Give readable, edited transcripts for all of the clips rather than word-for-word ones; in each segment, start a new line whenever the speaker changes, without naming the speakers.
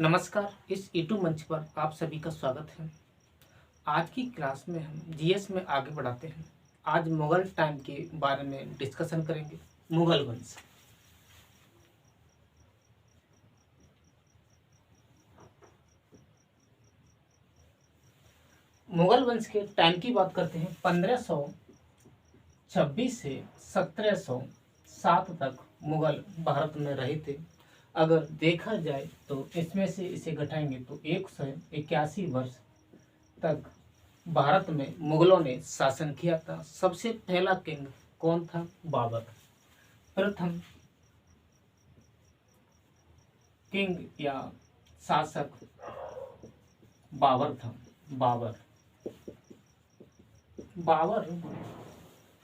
नमस्कार। इस यूट्यूब मंच पर आप सभी का स्वागत है। आज की क्लास में हम जीएस में आगे बढ़ाते हैं। आज मुगल टाइम के बारे में डिस्कशन करेंगे। मुगल वंश। मुगल वंश के टाइम की बात करते हैं। 1526 से 1707 तक मुगल भारत में रहे थे। अगर देखा जाए तो इसमें से इसे घटाएंगे तो 181 वर्ष तक भारत में मुगलों ने शासन किया था। सबसे पहला किंग कौन था? बाबर। प्रथम किंग या शासक बाबर था। बाबर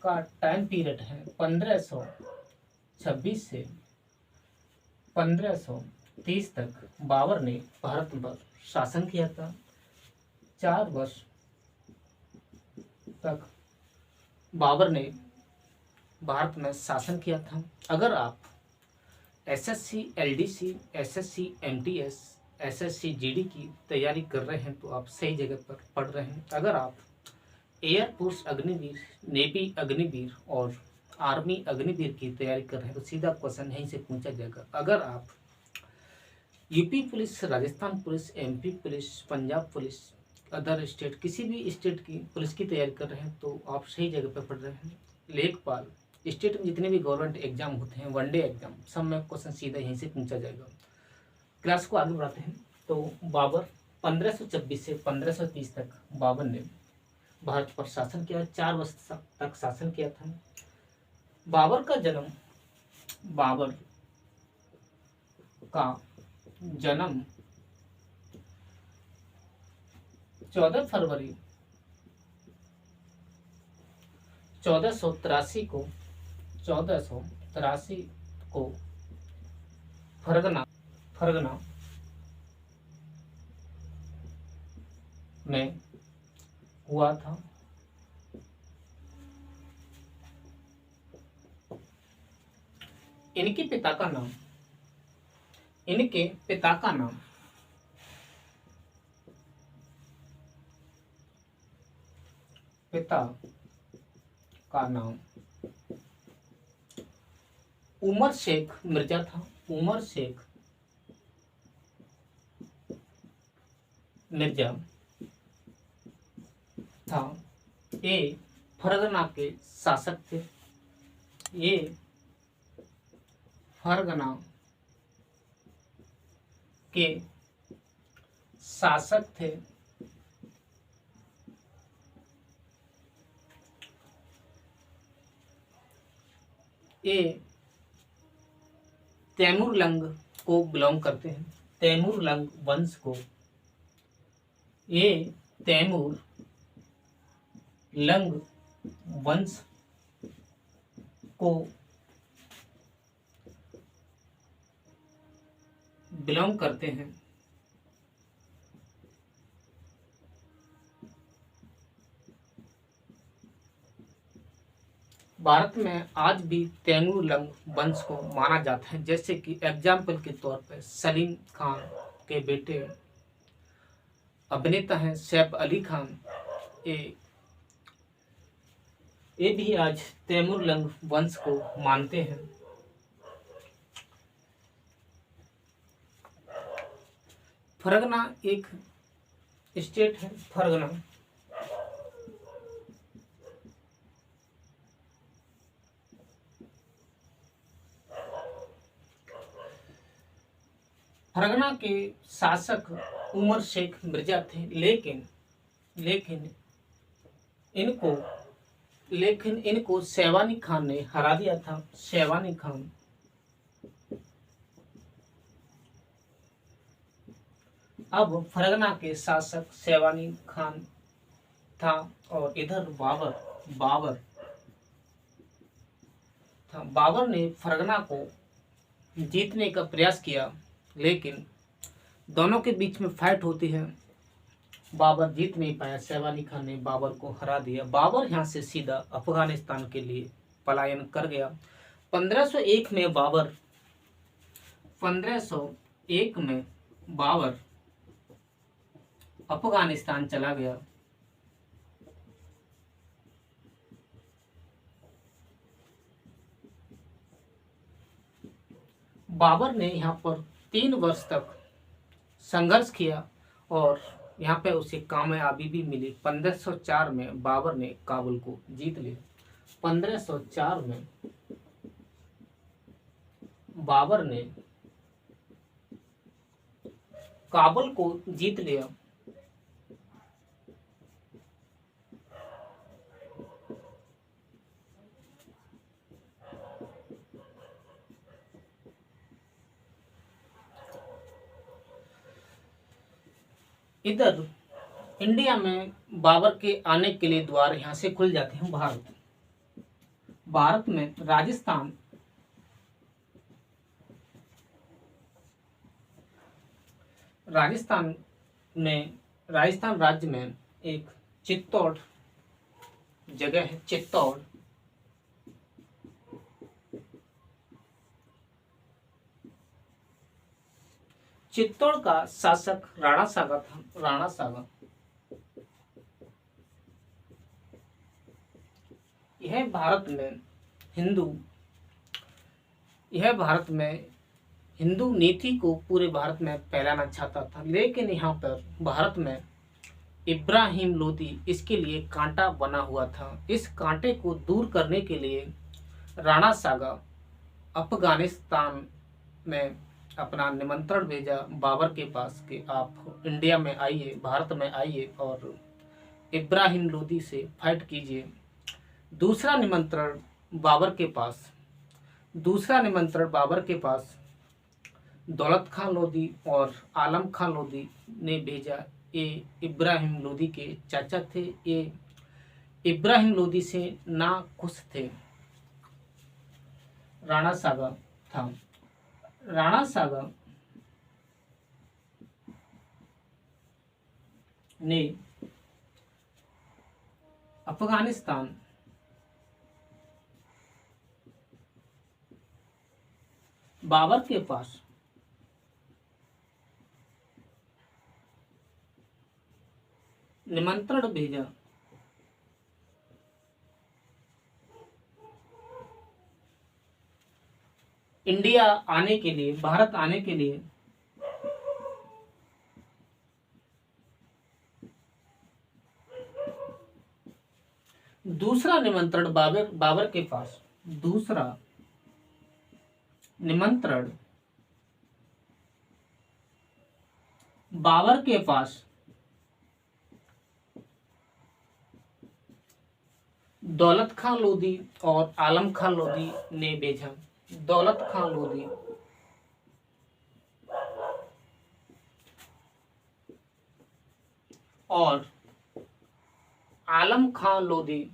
का टाइम पीरियड है 1526 से 1530 तक। बाबर ने भारत पर शासन किया था। 4 वर्ष तक बाबर ने भारत में शासन किया था। अगर आप SSC LDC, SSC MTS, SSC GD की तैयारी कर रहे हैं तो आप सही जगह पर पढ़ रहे हैं। अगर आप एयरफोर्स अग्निवीर, नेवी अग्निवीर और आर्मी अग्निवीर की तैयारी कर रहे हैं तो सीधा क्वेश्चन यहीं से पूछा जाएगा। अगर आप UP police, Rajasthan police, MP police, Punjab police, other state किसी भी स्टेट की पुलिस की तैयारी कर रहे हैं तो आप सही जगह पर पढ़ रहे हैं। लेखपाल, स्टेट में जितने भी गवर्नमेंट एग्जाम होते हैं, वनडे एग्जाम, सब में क्वेश्चन सीधा यहीं से पूछा जाएगा। क्लास को आगे बढ़ाते हैं। तो बाबर 1526 से 1530 तक बाबर ने भारत पर शासन किया। 4 वर्ष तक शासन किया था। बाबर का जन्म 14 फरवरी 1483 को फरगना में हुआ था। इनके पिता का नाम उमर शेख मिर्जा था। उमर शेख मिर्जा था। ये फरगना के शासक थे। ये फरगना के शासक थे। ये तैमूरलंग को बिलोंग करते हैं। तैमूरलंग वंश को। ये तैमूरलंग वंश को बिलोंग करते हैं। भारत में आज भी तैमूरलंग वंश को माना जाता है। जैसे कि एग्जाम्पल के तौर पर सलीम खान के बेटे अभिनेता हैं सैफ अली खान। ये भी आज तैमूरलंग वंश को मानते हैं। फरगना एक स्टेट है। फरगना के शासक उमर शेख मिर्जा थे। लेकिन इनको शेवानी खान ने हरा दिया था। शेवानी खान अब फरगना के शासक शेवानी खान था और इधर बाबर था। बाबर ने फरगना को जीतने का प्रयास किया लेकिन दोनों के बीच में फाइट होती है। बाबर जीत नहीं पाया। शेवानी खान ने बाबर को हरा दिया। बाबर यहाँ से सीधा अफगानिस्तान के लिए पलायन कर गया। 1501 में बाबर अफगानिस्तान चला गया। बाबर ने यहाँ पर 3 वर्ष तक संघर्ष किया और यहाँ पे उसे कामयाबी भी मिली। 1504 में बाबर ने काबुल को जीत लिया। 1504 में बाबर ने काबुल को जीत लिया। इधर इंडिया में बाबर के आने के लिए द्वार यहाँ से खुल जाते हैं। भारत में राजस्थान राज्य में एक चित्तौड़ जगह है। चित्तौड़ का शासक राणा सागा था। यह भारत में हिंदू नीति को पूरे भारत में फैलाना चाहता था, लेकिन यहाँ पर भारत में इब्राहिम लोदी इसके लिए कांटा बना हुआ था। इस कांटे को दूर करने के लिए राणा सागा अफगानिस्तान में अपना निमंत्रण भेजा बाबर के पास कि आप इंडिया में आइए, भारत में आइए और इब्राहिम लोदी से फाइट कीजिए। दूसरा निमंत्रण बाबर के पास दौलत खान लोदी और आलम खान लोदी ने भेजा। ये इब्राहिम लोदी के चाचा थे। ये इब्राहिम लोदी से ना खुश थे। राणा सागा ने अफगानिस्तान बाबर के पास निमंत्रण भेजा। इंडिया आने के लिए, भारत आने के लिए। दूसरा निमंत्रण बाबर के पास दौलत खान लोदी और आलम खान लोदी ने भेजा। दौलत खान लोदी और आलम खान लोदी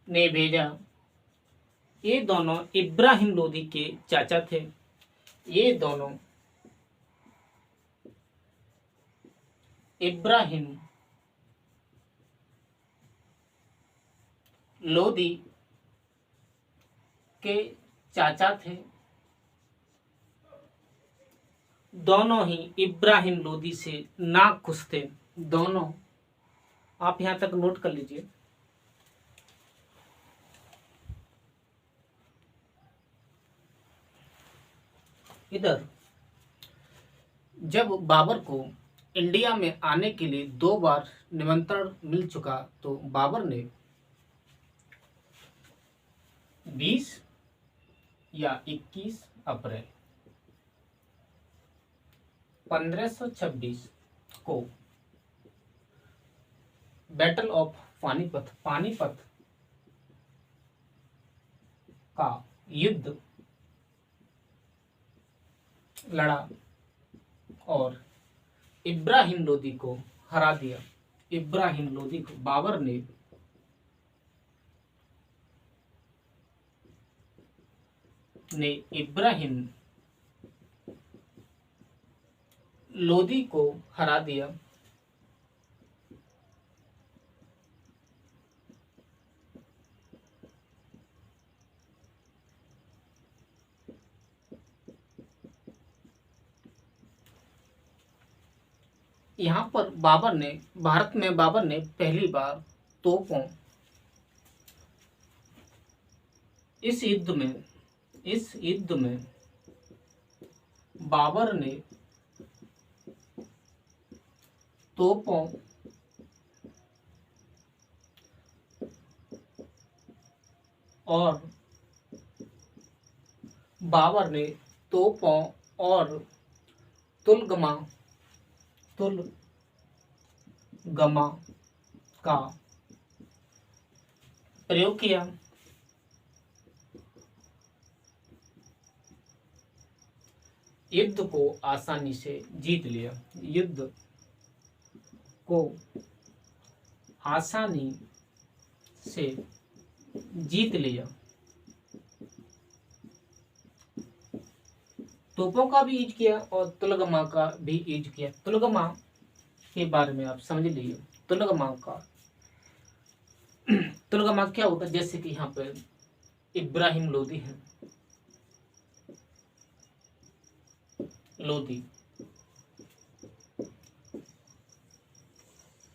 ने भेजा। ये दोनों इब्राहिम लोदी के चाचा थे। ये दोनों इब्राहिम लोदी के चाचा थे। दोनों ही इब्राहिम लोदी से ना खुश थे। दोनों, आप यहां तक नोट कर लीजिए। इधर जब बाबर को इंडिया में आने के लिए 2 बार निमंत्रण मिल चुका, तो बाबर ने 20 या 21 अप्रैल 1526 को बैटल ऑफ पानीपत का युद्ध लड़ा और इब्राहिम लोदी को हरा दिया। बाबर ने इब्राहिम लोदी को हरा दिया यहाँ पर भारत में बाबर ने पहली बार तोपों इस युद्ध में बाबर ने तोपों और तुलगमा का प्रयोग किया। युद्ध को आसानी से जीत लिया। युद्ध को आसानी से जीत लिया। तोपों का भी यूज किया और तुलगमा का भी यूज किया। तुलगमा के बारे में आप समझ लीजिए। तुलगमा क्या होता है? जैसे कि यहाँ पे इब्राहिम लोदी है।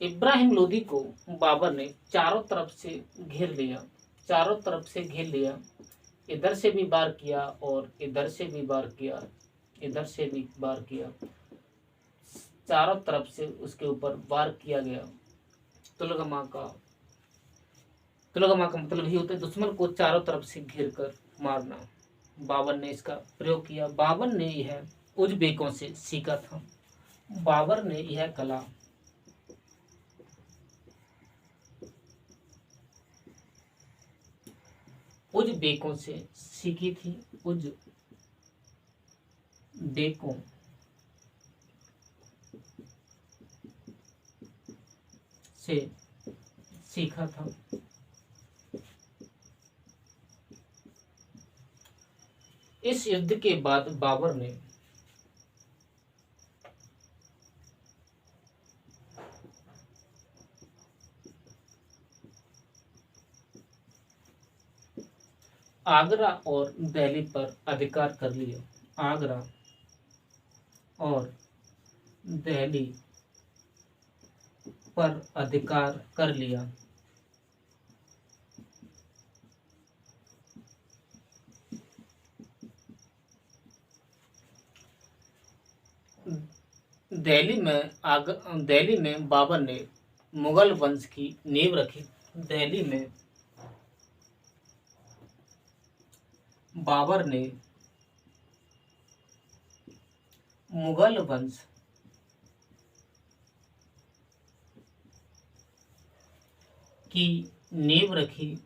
इब्राहिम लोदी को बाबर ने चारों तरफ से घेर लिया। इधर से भी वार किया और इधर से भी वार किया। चारों तरफ से उसके ऊपर वार किया गया। तुलगमा का मतलब ही होता है दुश्मन को चारों तरफ से घेर कर मारना। बाबर ने इसका प्रयोग किया। बाबर ने यह उज़्बेकों से सीखा था। बाबर ने यह कला उज़्बेकों से सीखी थी। उज़्बेकों से सीखा था। इस युद्ध के बाद बाबर ने आगरा और दिल्ली पर अधिकार कर लिया। आगरा और दिल्ली पर अधिकार कर लिया। दिल्ली में बाबर ने मुगल वंश की नींव रखी। दिल्ली में बाबर ने मुगल वंश की नींव रखी।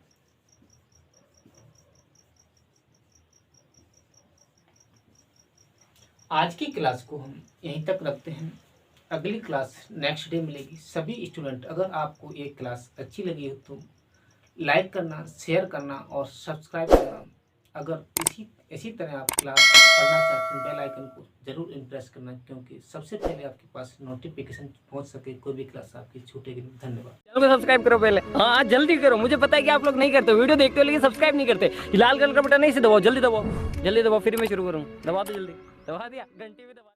आज की क्लास को हम यहीं तक रखते हैं। अगली क्लास नेक्स्ट डे मिलेगी। सभी स्टूडेंट, अगर आपको ये क्लास अच्छी लगी हो तो लाइक करना, शेयर करना और सब्सक्राइब करना। अगर इसी तरह आप क्लास पढ़ना चाहते हैं, बेल आइकन को जरूर इम्प्रेस करना, क्योंकि सबसे पहले आपके पास नोटिफिकेशन पहुंच सके, कोई भी क्लास आपकी छूटेगी नहीं। धन्यवाद।
चैनल को सब्सक्राइब करो पहले। हाँ जल्दी करो, मुझे पता है कि आप लोग नहीं करते, वीडियो देखते हो लेकिन सब्सक्राइब नहीं करते। लाल कलर का बटन नहीं से दबाओ, जल्दी दबाओ, फिर मैं शुरू करूँ। दबा दो जल्दी, दबा दिया, घंटी भी दबा।